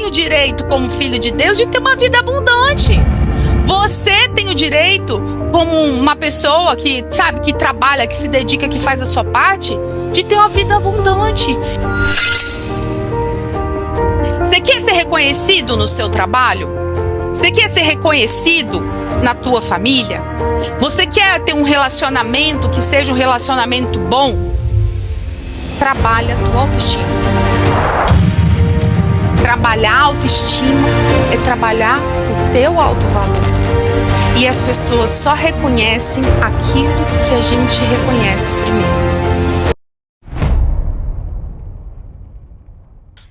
tem o direito, como filho de Deus, de ter uma vida abundante. Você tem o direito, como uma pessoa que, sabe, que trabalha, que se dedica, que faz a sua parte, de ter uma vida abundante. Você quer ser reconhecido no seu trabalho? Você quer ser reconhecido na tua família? Você quer ter um relacionamento que seja um relacionamento bom? Trabalha a tua autoestima. Trabalhar a autoestima é trabalhar o teu alto valor. E as pessoas só reconhecem aquilo que a gente reconhece primeiro.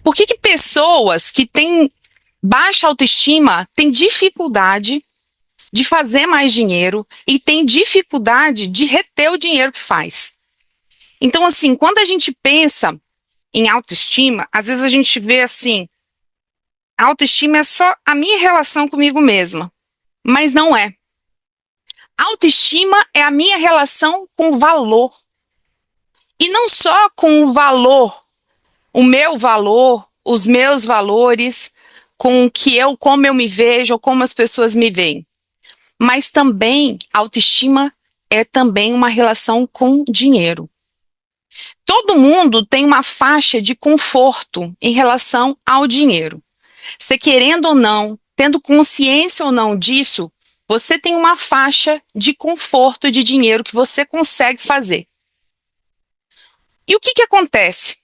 Por que pessoas que têm baixa autoestima têm dificuldade de fazer mais dinheiro e têm dificuldade de reter o dinheiro que faz? Então, assim, quando a gente pensa em autoestima, às vezes a gente vê assim, a autoestima é só a minha relação comigo mesma, mas não é. A autoestima é a minha relação com o valor. E não só com o valor, o meu valor, os meus valores, com como eu me vejo ou como as pessoas me veem. Mas também, a autoestima é também uma relação com dinheiro. Todo mundo tem uma faixa de conforto em relação ao dinheiro. Você querendo ou não, tendo consciência ou não disso, você tem uma faixa de conforto de dinheiro que você consegue fazer. E o que acontece?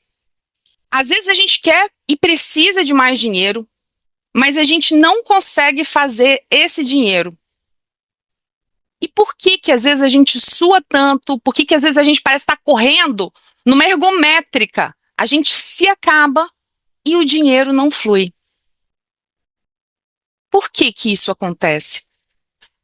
Às vezes a gente quer e precisa de mais dinheiro, mas a gente não consegue fazer esse dinheiro. E por que às vezes a gente sua tanto? Por que às vezes a gente parece estar correndo numa ergométrica? A gente se acaba e o dinheiro não flui. Por que isso acontece?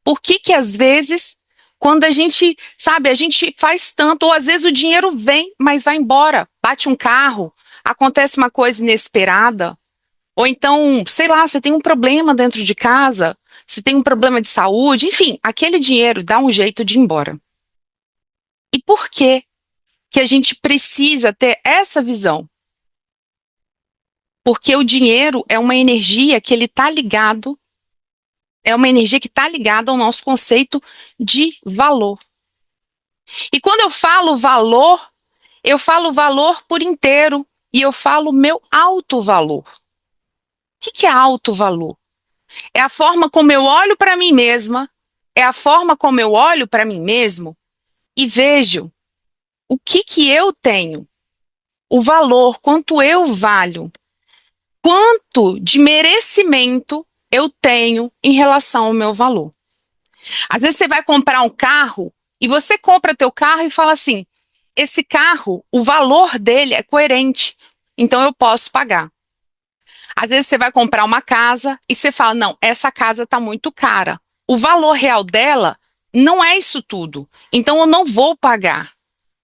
Por que às vezes, quando a gente, sabe, a gente faz tanto, ou às vezes o dinheiro vem, mas vai embora, bate um carro, acontece uma coisa inesperada, ou então, sei lá, você tem um problema dentro de casa, você tem um problema de saúde, enfim, aquele dinheiro dá um jeito de ir embora. E por que a gente precisa ter essa visão? Porque o dinheiro é uma energia que ele está ligado, é uma energia que está ligada ao nosso conceito de valor. E quando eu falo valor por inteiro e eu falo meu alto valor. O que é alto valor? É a forma como eu olho para mim mesma, é a forma como eu olho para mim mesmo e vejo o que eu tenho, o valor, quanto eu valho, quanto de merecimento eu tenho em relação ao meu valor. Às vezes você vai comprar um carro e você compra teu carro e fala assim, esse carro, o valor dele é coerente, então eu posso pagar. Às vezes você vai comprar uma casa e você fala, não, essa casa está muito cara. O valor real dela não é isso tudo, então eu não vou pagar,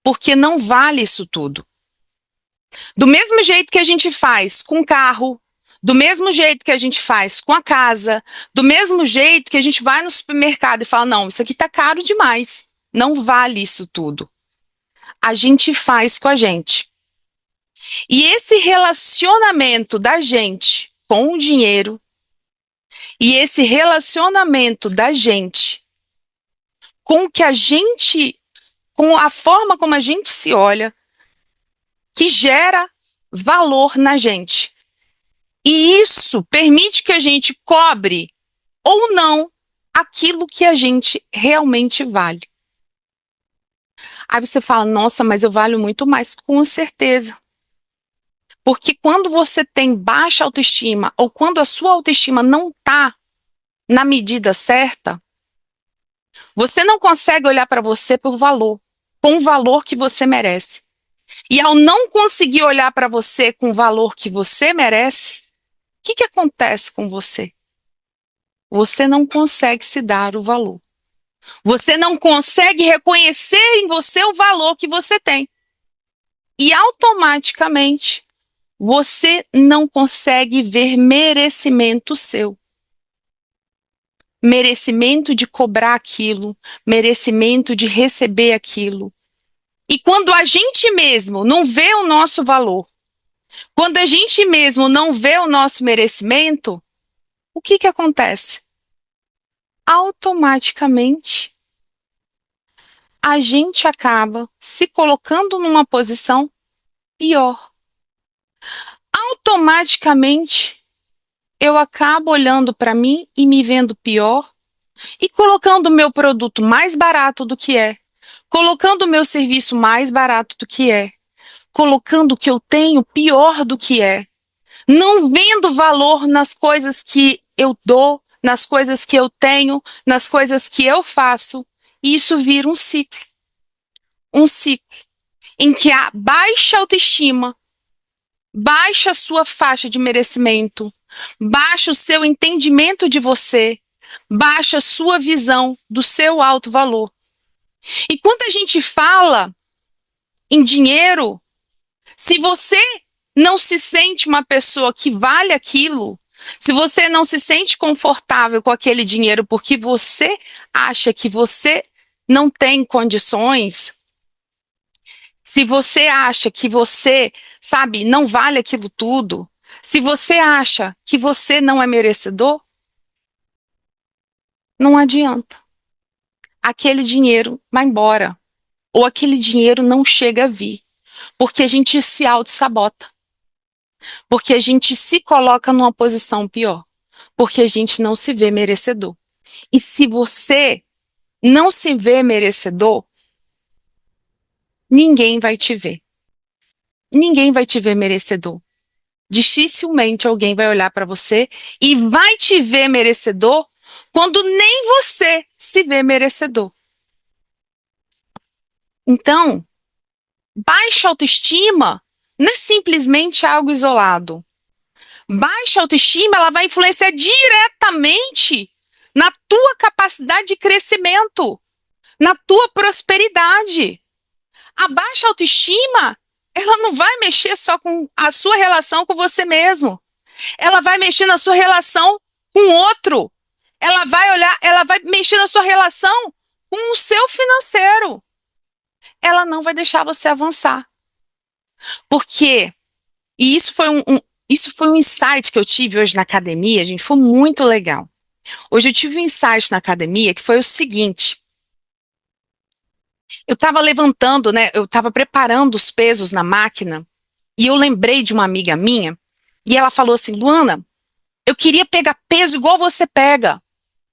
porque não vale isso tudo. Do mesmo jeito que a gente faz com o carro, do mesmo jeito que a gente faz com a casa, do mesmo jeito que a gente vai no supermercado e fala, não, isso aqui tá caro demais, não vale isso tudo. A gente faz com a gente. E esse relacionamento da gente com o dinheiro e esse relacionamento da gente com o que a gente, com a forma como a gente se olha, que gera valor na gente. E isso permite que a gente cobre ou não aquilo que a gente realmente vale. Aí você fala, nossa, mas eu valho muito mais, com certeza. Porque quando você tem baixa autoestima ou quando a sua autoestima não está na medida certa, você não consegue olhar para você por valor, com o valor que você merece. E ao não conseguir olhar para você com o valor que você merece, o que acontece com você? Você não consegue se dar o valor. Você não consegue reconhecer em você o valor que você tem. E automaticamente, você não consegue ver merecimento seu. Merecimento de cobrar aquilo, merecimento de receber aquilo. E quando a gente mesmo não vê o nosso valor, Quando a gente mesmo não vê o nosso merecimento, o que que acontece? Automaticamente, a gente acaba se colocando numa posição pior. Automaticamente, eu acabo olhando para mim e me vendo pior e colocando o meu produto mais barato do que é, colocando o meu serviço mais barato do que é, colocando o que eu tenho pior do que é, não vendo valor nas coisas que eu dou, nas coisas que eu tenho, nas coisas que eu faço, e isso vira um ciclo em que a baixa autoestima, baixa a sua faixa de merecimento, baixa o seu entendimento de você, baixa a sua visão do seu alto valor. E quando a gente fala em dinheiro, se você não se sente uma pessoa que vale aquilo, se você não se sente confortável com aquele dinheiro porque você acha que você não tem condições, se você acha que você, sabe, não vale aquilo tudo, se você acha que você não é merecedor, não adianta. Aquele dinheiro vai embora. Ou aquele dinheiro não chega a vir. Porque a gente se auto-sabota. Porque a gente se coloca numa posição pior. Porque a gente não se vê merecedor. E se você não se vê merecedor, ninguém vai te ver. Ninguém vai te ver merecedor. Dificilmente alguém vai olhar para você e vai te ver merecedor quando nem você se vê merecedor. Então, baixa autoestima não é simplesmente algo isolado. Baixa autoestima, ela vai influenciar diretamente na tua capacidade de crescimento, na tua prosperidade. A baixa autoestima, ela não vai mexer só com a sua relação com você mesmo. Ela vai mexer na sua relação com o outro. Ela vai olhar, ela vai mexer na sua relação com o seu financeiro. Ela não vai deixar você avançar. Porque, e isso foi um insight que eu tive hoje na academia, gente, foi muito legal. Hoje eu tive um insight na academia que foi o seguinte: eu estava levantando, né? Eu estava preparando os pesos na máquina e eu lembrei de uma amiga minha e ela falou assim: Luana, eu queria pegar peso igual você pega.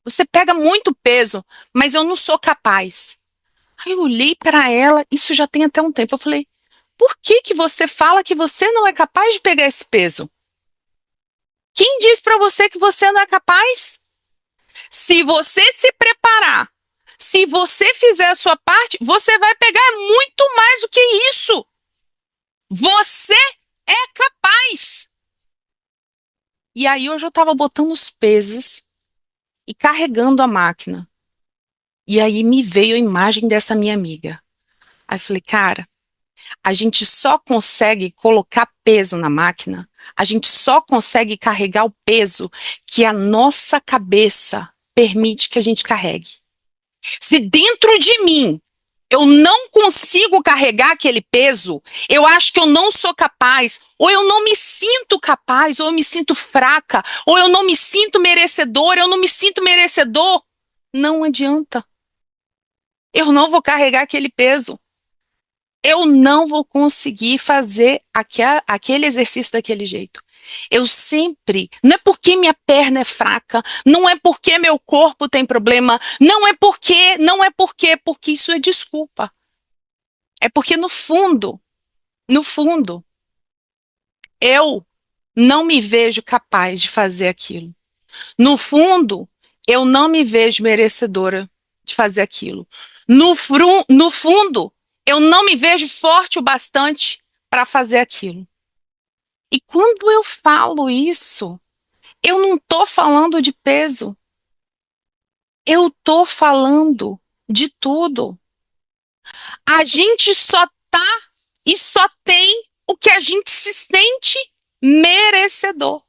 Você pega muito peso, mas eu não sou capaz. Aí eu olhei para ela, isso já tem até um tempo. Eu falei: por que que você fala que você não é capaz de pegar esse peso? Quem diz para você que você não é capaz? Se você se preparar, se você fizer a sua parte, você vai pegar muito mais do que isso. Você é capaz. E aí hoje eu estava botando os pesos e carregando a máquina. E aí me veio a imagem dessa minha amiga. Aí eu falei, cara, a gente só consegue colocar peso na máquina, a gente só consegue carregar o peso que a nossa cabeça permite que a gente carregue. Se dentro de mim eu não consigo carregar aquele peso, eu acho que eu não sou capaz, ou eu não me sinto capaz, ou eu me sinto fraca, ou eu não me sinto merecedora, eu não me sinto merecedor, não adianta. Eu não vou carregar aquele peso. Eu não vou conseguir fazer aquele exercício daquele jeito. Eu sempre, não é porque minha perna é fraca, não é porque meu corpo tem problema, porque isso é desculpa. É porque no fundo, eu não me vejo capaz de fazer aquilo. No fundo, eu não me vejo merecedora de fazer aquilo. No fundo, eu não me vejo forte o bastante para fazer aquilo. E quando eu falo isso, eu não estou falando de peso. Eu estou falando de tudo. A gente só tá e só tem o que a gente se sente merecedor.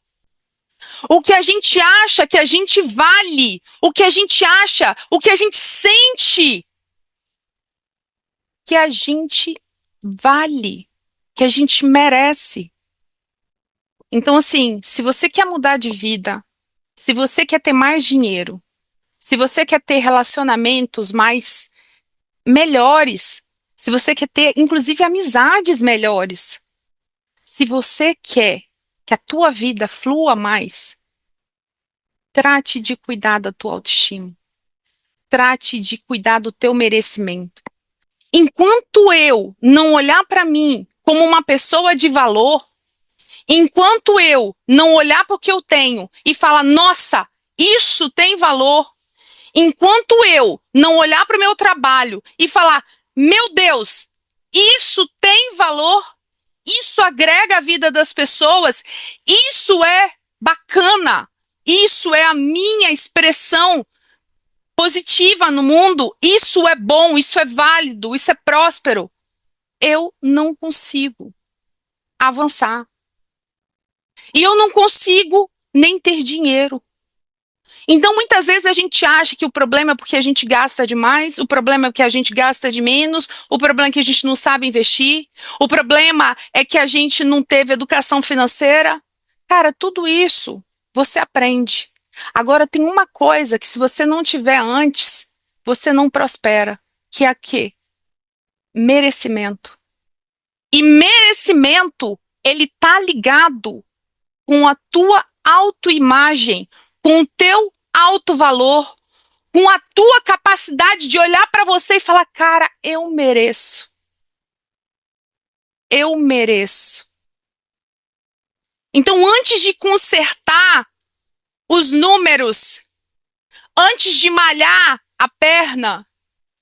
O que a gente acha que a gente vale, o que a gente acha, o que a gente sente que a gente vale, que a gente merece. Então, assim, se você quer mudar de vida, se você quer ter mais dinheiro, se você quer ter relacionamentos mais melhores, se você quer ter, inclusive, amizades melhores, se você quer que a tua vida flua mais, trate de cuidar da tua autoestima. Trate de cuidar do teu merecimento. Enquanto eu não olhar para mim como uma pessoa de valor, enquanto eu não olhar para o que eu tenho e falar, nossa, isso tem valor, enquanto eu não olhar para o meu trabalho e falar, meu Deus, isso tem valor, isso agrega a vida das pessoas, isso é bacana, isso é a minha expressão positiva no mundo, isso é bom, isso é válido, isso é próspero. Eu não consigo avançar. E eu não consigo nem ter dinheiro. Então, muitas vezes a gente acha que o problema é porque a gente gasta demais, o problema é que a gente gasta de menos, o problema é que a gente não sabe investir, o problema é que a gente não teve educação financeira. Cara, tudo isso você aprende. Agora, tem uma coisa que se você não tiver antes, você não prospera, que é a quê? Merecimento. E merecimento, ele tá ligado com a tua autoimagem, com o teu alto valor, com a tua capacidade de olhar para você e falar, cara, eu mereço. Eu mereço. Então, antes de consertar os números, antes de malhar a perna,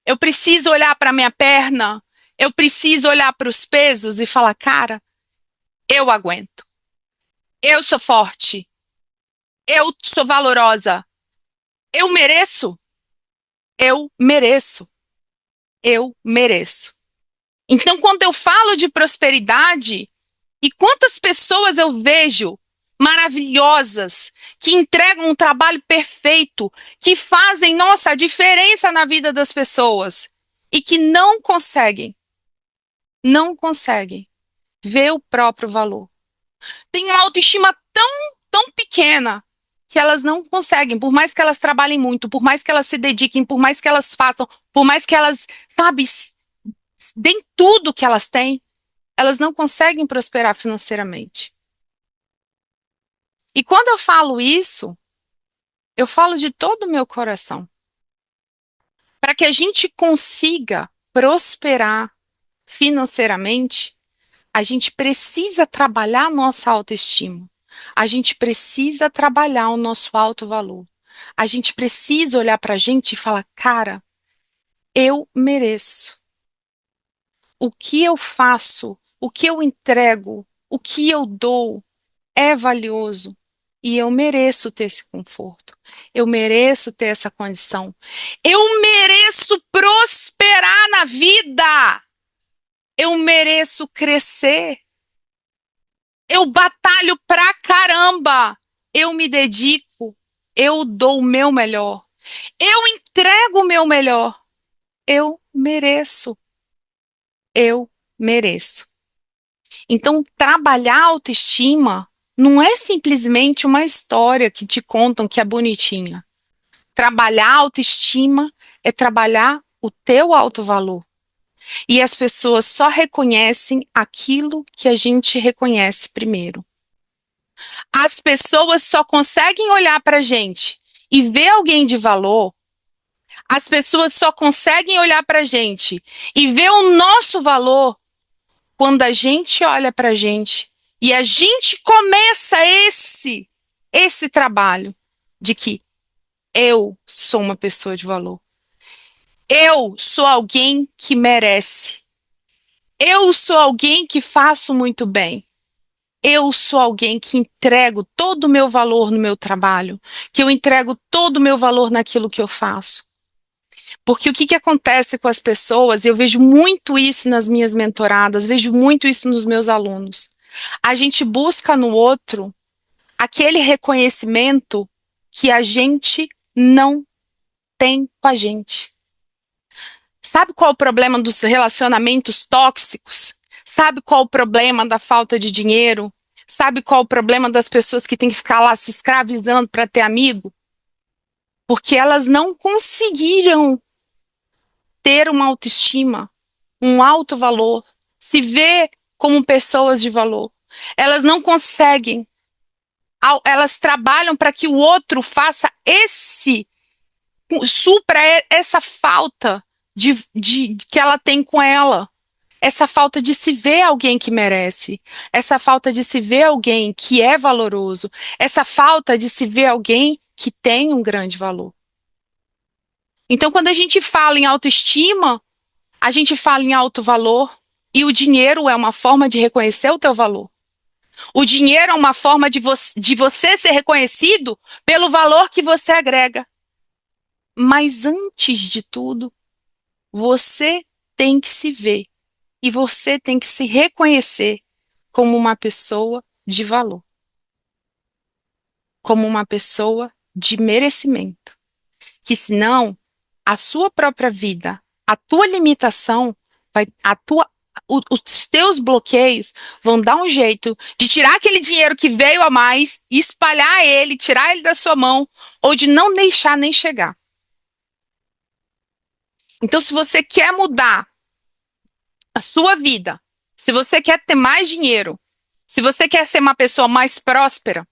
eu preciso olhar para minha perna, eu preciso olhar para os pesos e falar, cara, eu aguento. Eu sou forte. Eu sou valorosa. Eu mereço. Eu mereço. Eu mereço. Então, quando eu falo de prosperidade, e quantas pessoas eu vejo maravilhosas, que entregam um trabalho perfeito, que fazem, nossa, a diferença na vida das pessoas, e que não conseguem ver o próprio valor. Tem uma autoestima tão pequena que elas não conseguem, por mais que elas trabalhem muito, por mais que elas se dediquem, por mais que elas façam, por mais que elas, sabe, deem tudo que elas têm, elas não conseguem prosperar financeiramente. E quando eu falo isso, eu falo de todo o meu coração. Para que a gente consiga prosperar financeiramente, a gente precisa trabalhar a nossa autoestima. A gente precisa trabalhar o nosso alto valor. A gente precisa olhar para a gente e falar, cara, eu mereço. O que eu faço, o que eu entrego, o que eu dou é valioso. E eu mereço ter esse conforto. Eu mereço ter essa condição. Eu mereço prosperar na vida. Eu mereço crescer. Eu batalho pra caramba. Eu me dedico. Eu dou o meu melhor. Eu entrego o meu melhor. Eu mereço. Eu mereço. Então, trabalhar a autoestima não é simplesmente uma história que te contam que é bonitinha. Trabalhar a autoestima é trabalhar o teu alto valor. E as pessoas só reconhecem aquilo que a gente reconhece primeiro. As pessoas só conseguem olhar para a gente e ver alguém de valor. As pessoas só conseguem olhar para a gente e ver o nosso valor quando a gente olha para a gente e a gente começa esse trabalho de que eu sou uma pessoa de valor. Eu sou alguém que merece. Eu sou alguém que faço muito bem. Eu sou alguém que entrego todo o meu valor no meu trabalho, que eu entrego todo o meu valor naquilo que eu faço. Porque o que acontece com as pessoas, eu vejo muito isso nas minhas mentoradas, vejo muito isso nos meus alunos. A gente busca no outro aquele reconhecimento que a gente não tem com a gente. Sabe qual é o problema dos relacionamentos tóxicos? Sabe qual é o problema da falta de dinheiro? Sabe qual o problema das pessoas que têm que ficar lá se escravizando para ter amigo? Porque elas não conseguiram ter uma autoestima, um alto valor, se ver como pessoas de valor. Elas não conseguem. Elas trabalham para que o outro faça supra essa falta de que ela tem com ela. Essa falta de se ver alguém que merece, essa falta de se ver alguém que é valoroso, essa falta de se ver alguém que tem um grande valor. Então, quando a gente fala em autoestima, a gente fala em alto valor, e o dinheiro é uma forma de reconhecer o teu valor. O dinheiro é uma forma de você ser reconhecido pelo valor que você agrega. Mas antes de tudo, você tem que se ver e você tem que se reconhecer como uma pessoa de valor, como uma pessoa de merecimento. Que senão a sua própria vida, a tua limitação, os teus bloqueios vão dar um jeito de tirar aquele dinheiro que veio a mais, espalhar ele, tirar ele da sua mão, ou de não deixar nem chegar. Então, se você quer mudar a sua vida, se você quer ter mais dinheiro, se você quer ser uma pessoa mais próspera,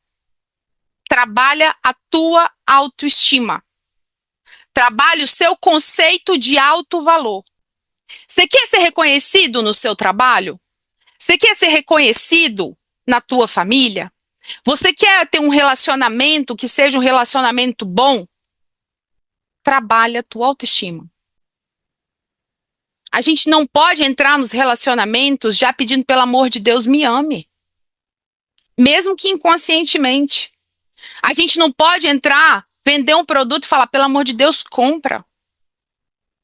trabalha a tua autoestima. Trabalhe o seu conceito de alto valor. Você quer ser reconhecido no seu trabalho? Você quer ser reconhecido na tua família? Você quer ter um relacionamento que seja um relacionamento bom? Trabalha a tua autoestima. A gente não pode entrar nos relacionamentos já pedindo pelo amor de Deus, me ame. Mesmo que inconscientemente. A gente não pode entrar, vender um produto e falar, pelo amor de Deus, compra.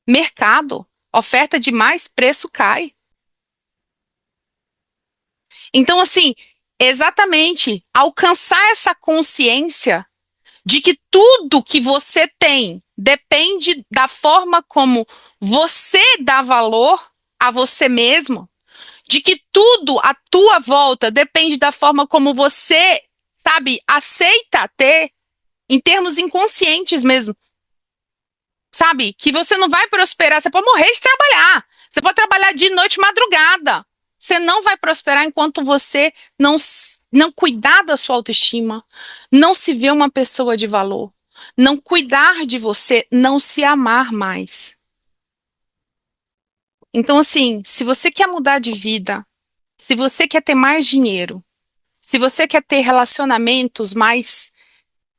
Mercado, oferta demais, preço cai. Então, assim, exatamente, alcançar essa consciência de que tudo que você tem depende da forma como você dá valor a você mesmo, de que tudo à tua volta depende da forma como você, sabe, aceita ter, em termos inconscientes mesmo, sabe, que você não vai prosperar, você pode morrer de trabalhar, você pode trabalhar de noite, madrugada, você não vai prosperar enquanto você não cuidar da sua autoestima, não se ver uma pessoa de valor, não cuidar de você, não se amar mais. Então, assim, se você quer mudar de vida, se você quer ter mais dinheiro, se você quer ter relacionamentos mais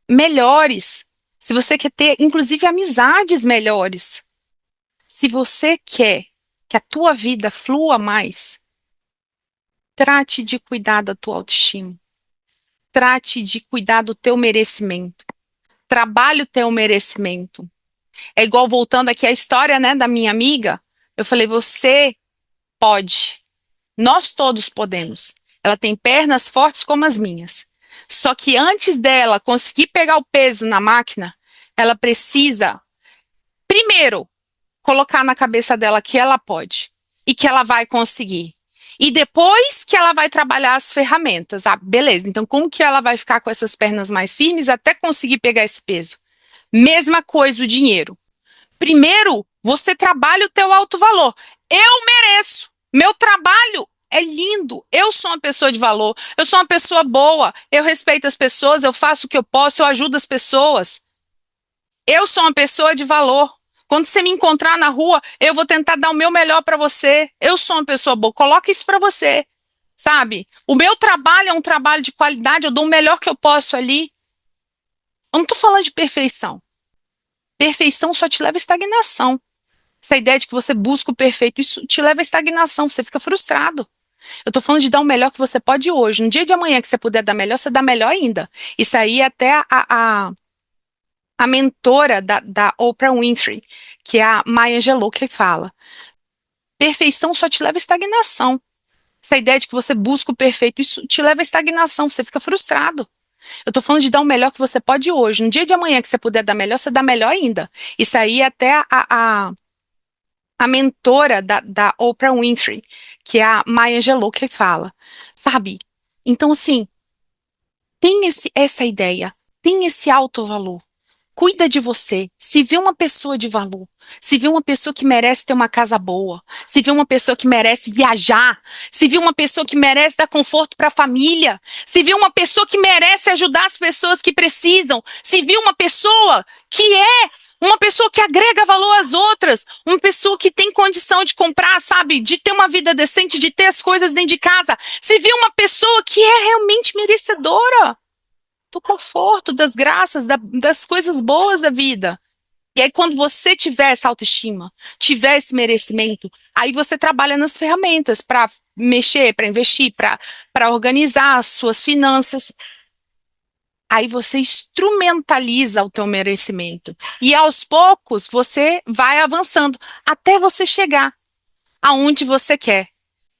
melhores, se você quer ter, inclusive, amizades melhores, se você quer que a tua vida flua mais, trate de cuidar da tua autoestima. Trate de cuidar do teu merecimento. Trabalhe o teu merecimento. É igual voltando aqui à história, né, da minha amiga. Eu falei, você pode. Nós todos podemos. Ela tem pernas fortes como as minhas. Só que antes dela conseguir pegar o peso na máquina, ela precisa, primeiro, colocar na cabeça dela que ela pode e que ela vai conseguir. E depois que ela vai trabalhar as ferramentas. Ah, beleza. Então, como que ela vai ficar com essas pernas mais firmes até conseguir pegar esse peso? Mesma coisa o dinheiro. Primeiro, você trabalha o teu alto valor. Eu mereço. Meu trabalho é lindo. Eu sou uma pessoa de valor. Eu sou uma pessoa boa. Eu respeito as pessoas. Eu faço o que eu posso. Eu ajudo as pessoas. Eu sou uma pessoa de valor. Quando você me encontrar na rua, eu vou tentar dar o meu melhor para você. Eu sou uma pessoa boa. Coloca isso para você, sabe? O meu trabalho é um trabalho de qualidade. Eu dou o melhor que eu posso ali. Eu não tô falando de perfeição. Perfeição só te leva à estagnação. Essa ideia de que você busca o perfeito, isso te leva à estagnação. Você fica frustrado. Eu tô falando de dar o melhor que você pode hoje. No dia de amanhã que você puder dar melhor, você dá melhor ainda. Isso aí é até a mentora da Oprah Winfrey, que é a Maya Angelou, que fala. Perfeição só te leva à estagnação. Essa ideia de que você busca o perfeito, isso te leva à estagnação, você fica frustrado. Eu tô falando de dar o melhor que você pode hoje. No dia de amanhã que você puder dar melhor, você dá melhor ainda. Isso aí é até a mentora da Oprah Winfrey, que é a Maya Angelou, que fala. Sabe? Então, assim, Tem essa ideia, tem esse alto valor. Cuida de você. Se vê uma pessoa de valor, se vê uma pessoa que merece ter uma casa boa, se vê uma pessoa que merece viajar, se vê uma pessoa que merece dar conforto para a família, se vê uma pessoa que merece ajudar as pessoas que precisam, se vê uma pessoa que agrega valor às outras, uma pessoa que tem condição de comprar, sabe, de ter uma vida decente, de ter as coisas dentro de casa, se vê uma pessoa que é realmente merecedora do conforto, das graças, das coisas boas da vida. E aí, quando você tiver essa autoestima, tiver esse merecimento, aí você trabalha nas ferramentas para mexer, para investir, para organizar as suas finanças. Aí você instrumentaliza o teu merecimento. E aos poucos você vai avançando até você chegar aonde você quer.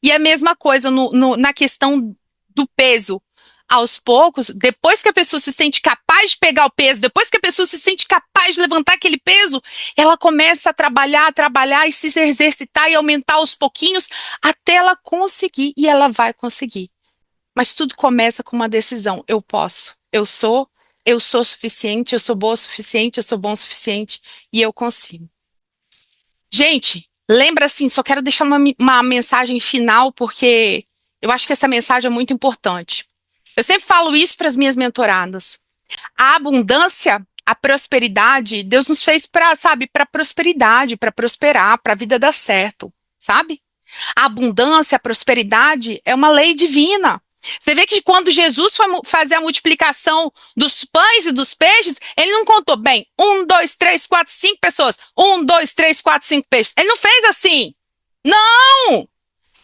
E a mesma coisa na questão do peso. Aos poucos, depois que a pessoa se sente capaz de pegar o peso, depois que a pessoa se sente capaz de levantar aquele peso, ela começa a trabalhar e se exercitar e aumentar aos pouquinhos até ela conseguir. E ela vai conseguir. Mas tudo começa com uma decisão. Eu posso. Eu sou suficiente, eu sou boa o suficiente, eu sou bom o suficiente e eu consigo. Gente, lembra assim, só quero deixar uma mensagem final, porque eu acho que essa mensagem é muito importante. Eu sempre falo isso para as minhas mentoradas. A abundância, a prosperidade, Deus nos fez para, sabe, para prosperidade, para prosperar, para a vida dar certo, sabe? A abundância, a prosperidade é uma lei divina. Você vê que quando Jesus foi fazer a multiplicação dos pães e dos peixes, ele não contou, bem, 1, 2, 3, 4, 5 pessoas. 1, 2, 3, 4, 5 peixes. Ele não fez assim. Não!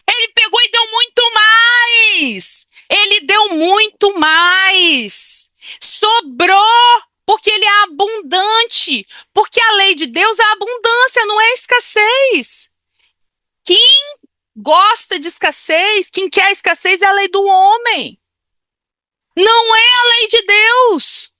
Ele pegou e deu muito mais. Ele deu muito mais. Sobrou, porque ele é abundante. Porque a lei de Deus é abundância, não é escassez. Quem gosta de escassez, quem quer escassez é a lei do homem. Não é a lei de Deus.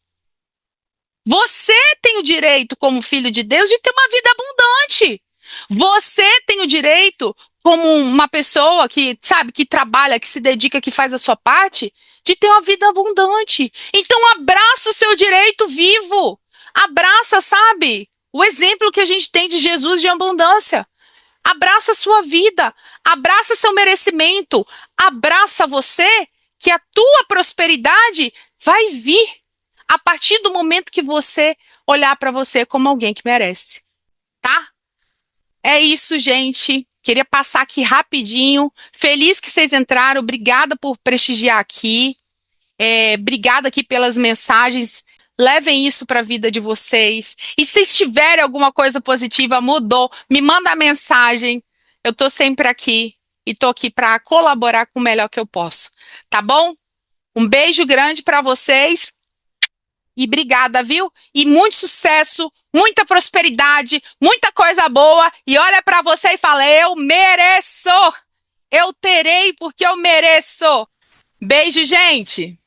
Você tem o direito, como filho de Deus, de ter uma vida abundante. Você tem o direito, como uma pessoa que, sabe, que trabalha, que se dedica, que faz a sua parte, de ter uma vida abundante. Então, abraça o seu direito vivo. Abraça, sabe, o exemplo que a gente tem de Jesus de abundância. Abraça a sua vida, abraça seu merecimento, abraça você, que a tua prosperidade vai vir a partir do momento que você olhar para você como alguém que merece, tá? É isso, gente. Queria passar aqui rapidinho. Feliz que vocês entraram. Obrigada por prestigiar aqui. Obrigada aqui pelas mensagens. Levem isso para a vida de vocês. E se tiverem alguma coisa positiva, mudou, me manda mensagem. Eu tô sempre aqui e tô aqui para colaborar com o melhor que eu posso. Tá bom? Um beijo grande para vocês e obrigada, viu? E muito sucesso, muita prosperidade, muita coisa boa. E olha para você e fala: eu mereço! Eu terei porque eu mereço! Beijo, gente!